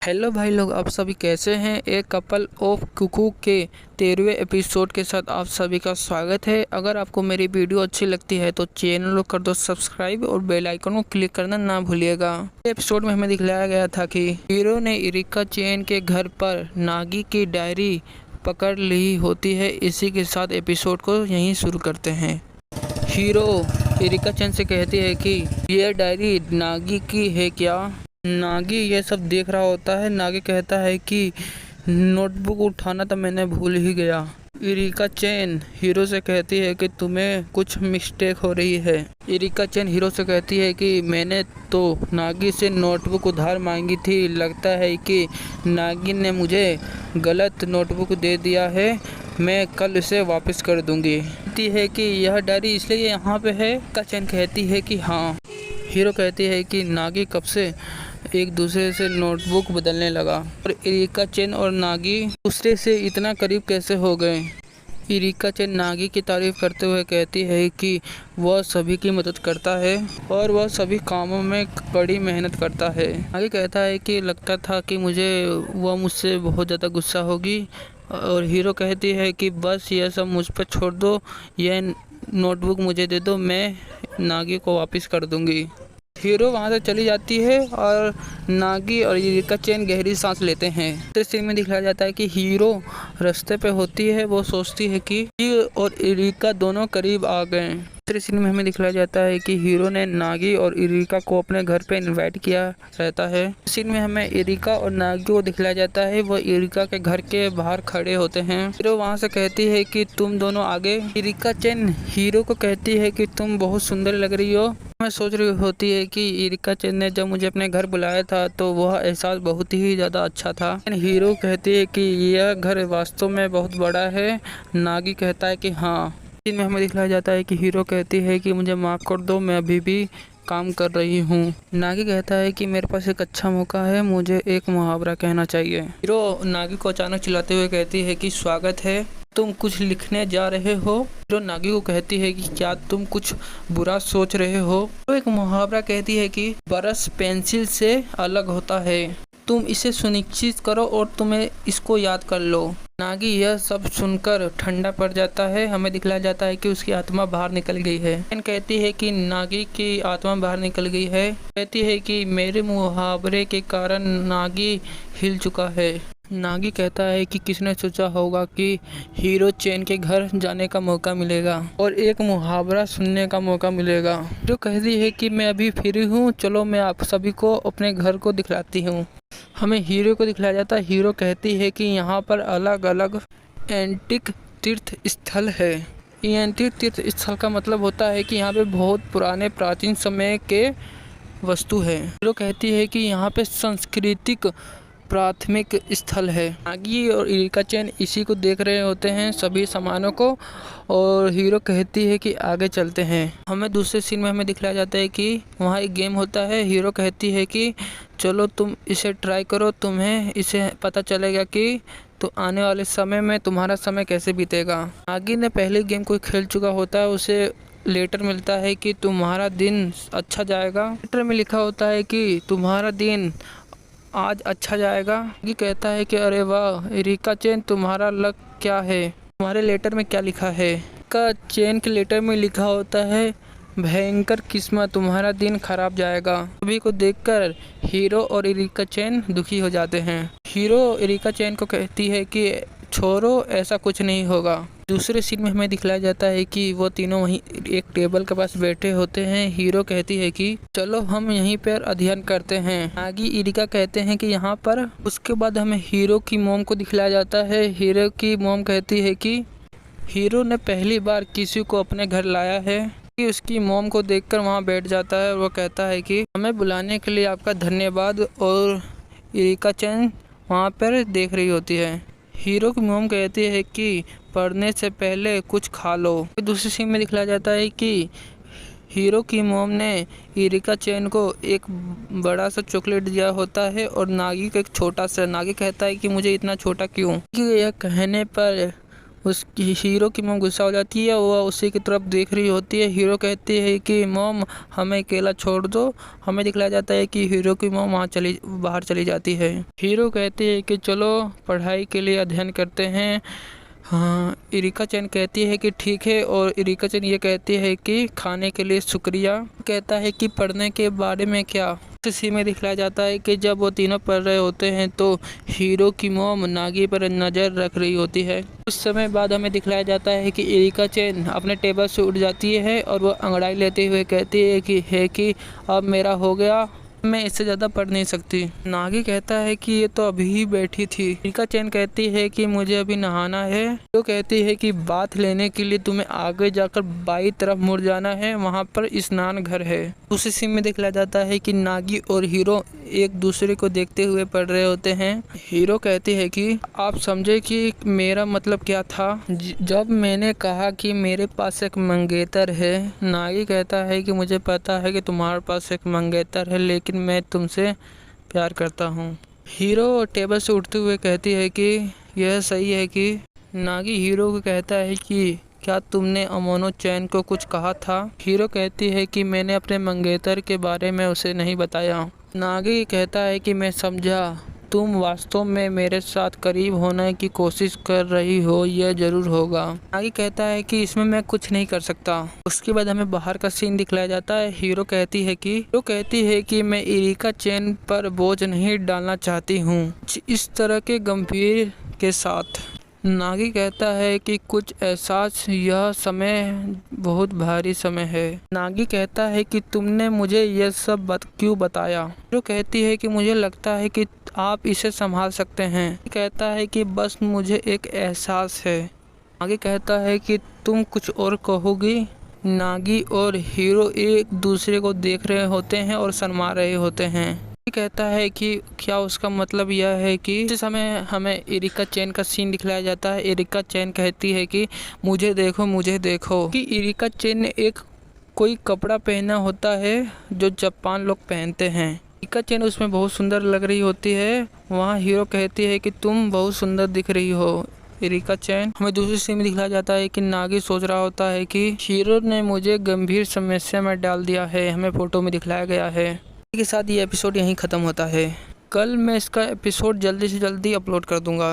Hello भाई लोग, आप सभी कैसे हैं। एक कपल ऑफ कुकू के 13वें एपिसोड के साथ आप सभी का स्वागत है। अगर आपको मेरी वीडियो अच्छी लगती है तो चैनल को कर दो सब्सक्राइब और बेल आइकन को क्लिक करना ना भूलिएगा। एपिसोड में हमें दिखलाया गया था कि हीरो ने इरिका चेन के घर पर नागी की डायरी पकड़ ली होती है। इसी के साथ एपिसोड को यहीं शुरू करते हैं। हीरो इरिका चेन से कहती है कि यह डायरी नागी की है क्या। नागी ये सब देख रहा होता है। नागी कहता है कि नोटबुक उठाना तो मैंने भूल ही गया। इरिका चेन हीरो से कहती है कि तुम्हें कुछ मिस्टेक हो रही है। इरिका चेन हीरो से कहती है कि मैंने तो नागी से नोटबुक उधार मांगी थी। लगता है कि नागी ने मुझे गलत नोटबुक दे दिया है। मैं कल इसे वापस कर दूंगी। कहती है कि यह डायरी इसलिए यहाँ पे है। इरिका चेन कहती है कि हाँ। हीरो कहती है कि नागी कब से एक दूसरे से नोटबुक बदलने लगा और इरिका चेन और नागी दूसरे से इतना करीब कैसे हो गए। इरिका चेन नागी की तारीफ करते हुए कहती है कि वह सभी की मदद करता है और वह सभी कामों में कड़ी मेहनत करता है। नागी कहता है कि लगता था कि वह मुझसे बहुत ज़्यादा गुस्सा होगी। और हीरो कहती है कि बस यह सब मुझ पर छोड़ दो, यह नोटबुक मुझे दे दो, मैं नागी को वापस कर दूंगी। हीरो वहां से चली जाती है और नागी और इरिका चेन गहरी सांस लेते हैं। इस सीन में दिखाया जाता है कि हीरो रास्ते पे होती है। वो सोचती है कि और इरिका दोनों करीब आ गए। तीसरे सीन में हमें दिखाया जाता है कि हीरो ने नागी और इरिका को अपने घर पे इनवाइट किया रहता है। इस सीन में हमें इरिका और नागी को दिखाया जाता है। वो इरिका के घर के बाहर खड़े होते हैं। हीरो वहां से कहती है कि तुम दोनों आगे। इरिका चेन हीरो को कहती है कि तुम बहुत सुंदर लग रही हो। मैं सोच रही होती है कि इरिका चेन ने जब मुझे अपने घर बुलाया था तो वह एहसास बहुत ही ज़्यादा अच्छा था। हीरो कहती है कि यह घर वास्तव में बहुत बड़ा है। नागी कहता है कि हाँ। में हमें दिखाया जाता है कि हीरो कहती है कि मुझे माफ़ कर दो, मैं अभी भी काम कर रही हूँ। नागी कहता है कि मेरे पास एक अच्छा मौका है, मुझे एक मुहावरा कहना चाहिए। हीरो नागी को अचानक चिल्लाते हुए कहती है कि स्वागत है, तुम कुछ लिखने जा रहे हो। हीरो नागी को कहती है कि क्या तुम कुछ बुरा सोच रहे हो। तो एक मुहावरा कहती है कि बरस पेंसिल से अलग होता है, तुम इसे सुनिश्चित करो और तुम्हें इसको याद कर लो। नागी यह सब सुनकर ठंडा पड़ जाता है। हमें दिखलाया जाता है कि उसकी आत्मा बाहर निकल गई है। कहती है कि नागी की आत्मा बाहर निकल गई है। कहती है कि मेरे मुहावरे के कारण नागी हिल चुका है। नागी कहता है कि किसने सोचा होगा कि हीरो चेन के घर जाने का मौका मिलेगा और एक मुहावरा सुनने का मौका मिलेगा। जो कहती है कि मैं अभी फ्री हूँ, चलो मैं आप सभी को अपने घर को दिखलाती हूँ। हमें हीरो को दिखलाया जाता है। हीरो कहती है कि यहाँ पर अलग अलग एंटिक तीर्थ स्थल है। ये एंटिक तीर्थ स्थल का मतलब होता है कि यहाँ पे बहुत पुराने प्राचीन समय के वस्तु है। हीरो कहती है कि यहाँ पे सांस्कृतिक प्राथमिक स्थल है। नागी और इरिका चेन इसी को देख रहे होते हैं, सभी सामानों को। और हीरो कहती है कि आगे चलते हैं। हमें दूसरे सीन में हमें दिखलाया जाता है कि वहाँ एक गेम होता है। हीरो कहती है कि चलो तुम इसे ट्राई करो, तुम्हें इसे पता चलेगा कि तो आने वाले समय में तुम्हारा समय कैसे बीतेगा। नागी ने पहले गेम को खेल चुका होता है। उसे लेटर मिलता है कि तुम्हारा दिन अच्छा जाएगा। लेटर में लिखा होता है कि तुम्हारा दिन आज अच्छा जाएगा। नागी कहता है कि अरे वाह इरिका चेन, तुम्हारा लक क्या है, तुम्हारे लेटर में क्या लिखा है। इरिका चेन के लेटर में लिखा होता है भयंकर किस्मत, तुम्हारा दिन खराब जाएगा। सभी को देखकर हीरो और इरिका चेन दुखी हो जाते हैं। हीरो इरिका चेन को कहती है कि छोड़ो, ऐसा कुछ नहीं होगा। दूसरे सीन में हमें दिखलाया जाता है कि वो तीनों वहीं एक टेबल के पास बैठे होते हैं। हीरो कहती है कि चलो हम यहीं पर अध्ययन करते हैं। नागी इरिका कहते हैं कि यहाँ पर। उसके बाद हमें हीरो की मॉम को दिखलाया जाता है। हीरो की मॉम कहती है कि हीरो ने पहली बार किसी को अपने घर लाया है। उसकी मॉम को देखकर वहाँ बैठ जाता है और वो कहता है कि हमें बुलाने के लिए आपका धन्यवाद। और इरिका चेन वहाँ पर देख रही होती है। हीरो की मॉम कहती है कि पढ़ने से पहले कुछ खा लो। दूसरी सीन में दिखलाया जाता है कि हीरो की मॉम ने इरिका चेन को एक बड़ा सा चॉकलेट दिया होता है और नागी को एक छोटा सा। नागी कहता है कि मुझे इतना छोटा क्यों। कि यह कहने पर उसकी हीरो की मॉम गुस्सा हो जाती है, वह उसी की तरफ देख रही होती है। हीरो कहती है कि मॉम हमें अकेला छोड़ दो। हमें दिखलाया जाता है कि हीरो की मॉम बाहर चली जाती है। हीरो कहती है कि चलो पढ़ाई के लिए अध्ययन करते हैं। हाँ, इरिका चैन कहती है कि ठीक है, और इरिका चैन ये कहती है कि खाने के लिए शुक्रिया। कहता है कि पढ़ने के बारे में क्या। इसी में दिखलाया जाता है कि जब वो तीनों पढ़ रहे होते हैं तो हीरो की मॉम नागी पर नज़र रख रही होती है। कुछ समय बाद हमें दिखलाया जाता है कि इरिका चैन अपने टेबल से उठ जाती है और वो अंगड़ाई लेते हुए कहती है कि अब मेरा हो गया, मैं इससे ज़्यादा पढ़ नहीं सकती। नागी कहता है कि ये तो अभी ही बैठी थी। इरिका चैन कहती है कि मुझे अभी नहाना है। तो कहती है कि बाथ लेने के लिए तुम्हें आगे जाकर बाई तरफ मुड़ जाना है, वहाँ पर स्नान घर है। उसी सीन में दिखलाया जाता है कि नागी और हीरो एक दूसरे को देखते हुए पढ़ रहे होते हैं। हीरो कहती है कि आप समझे कि मेरा मतलब क्या था जब मैंने कहा कि मेरे पास एक मंगेतर है। नागी कहता है कि मुझे पता है कि तुम्हारे पास एक मंगेतर है, लेकिन मैं तुमसे प्यार करता हूँ। हीरो टेबल से उठते हुए कहती है कि यह सही है कि। नागी हीरो को कहता है कि क्या तुमने अमोनो चैन को कुछ कहा था। हीरो कहती है कि मैंने अपने मंगेतर के बारे में उसे नहीं बताया। नागी कहता है कि मैं समझा, तुम वास्तव में मेरे साथ करीब होने की कोशिश कर रही हो, यह जरूर होगा। नागी कहता है कि इसमें मैं कुछ नहीं कर सकता। उसके बाद हमें बाहर का सीन दिखलाया जाता है। हीरो कहती है कि मैं इरिका चैन पर बोझ नहीं डालना चाहती हूँ, इस तरह के गंभीर के साथ। नागी कहता है कि कुछ एहसास, यह समय बहुत भारी समय है। नागी कहता है कि तुमने मुझे यह सब क्यों बताया। हीरो कहती है कि मुझे लगता है कि आप इसे संभाल सकते हैं। कहता है कि बस मुझे एक एहसास है। नागी कहता है कि तुम कुछ और कहोगी। नागी और हीरो एक दूसरे को देख रहे होते हैं और शर्मा रहे होते हैं। कहता है कि क्या उसका मतलब यह है कि इस समय हमें इरिका चैन का सीन दिखलाया जाता है। इरिका चैन कहती है कि मुझे देखो कि इरिका चैन ने एक कोई कपड़ा पहना होता है जो जापान लोग पहनते हैं। इरिका चैन उसमें बहुत सुंदर लग रही होती है। वहाँ हीरो कहती है कि तुम बहुत सुंदर दिख रही हो इरिका चैन। हमें दूसरी सीन में दिखलाया जाता है कि नागी सोच रहा होता है कि हीरो ने मुझे गंभीर समस्या में डाल दिया है। हमें फोटो में दिखलाया गया है। के साथ ये एपिसोड यहीं ख़त्म होता है। कल मैं इसका एपिसोड जल्दी से जल्दी अपलोड कर दूंगा।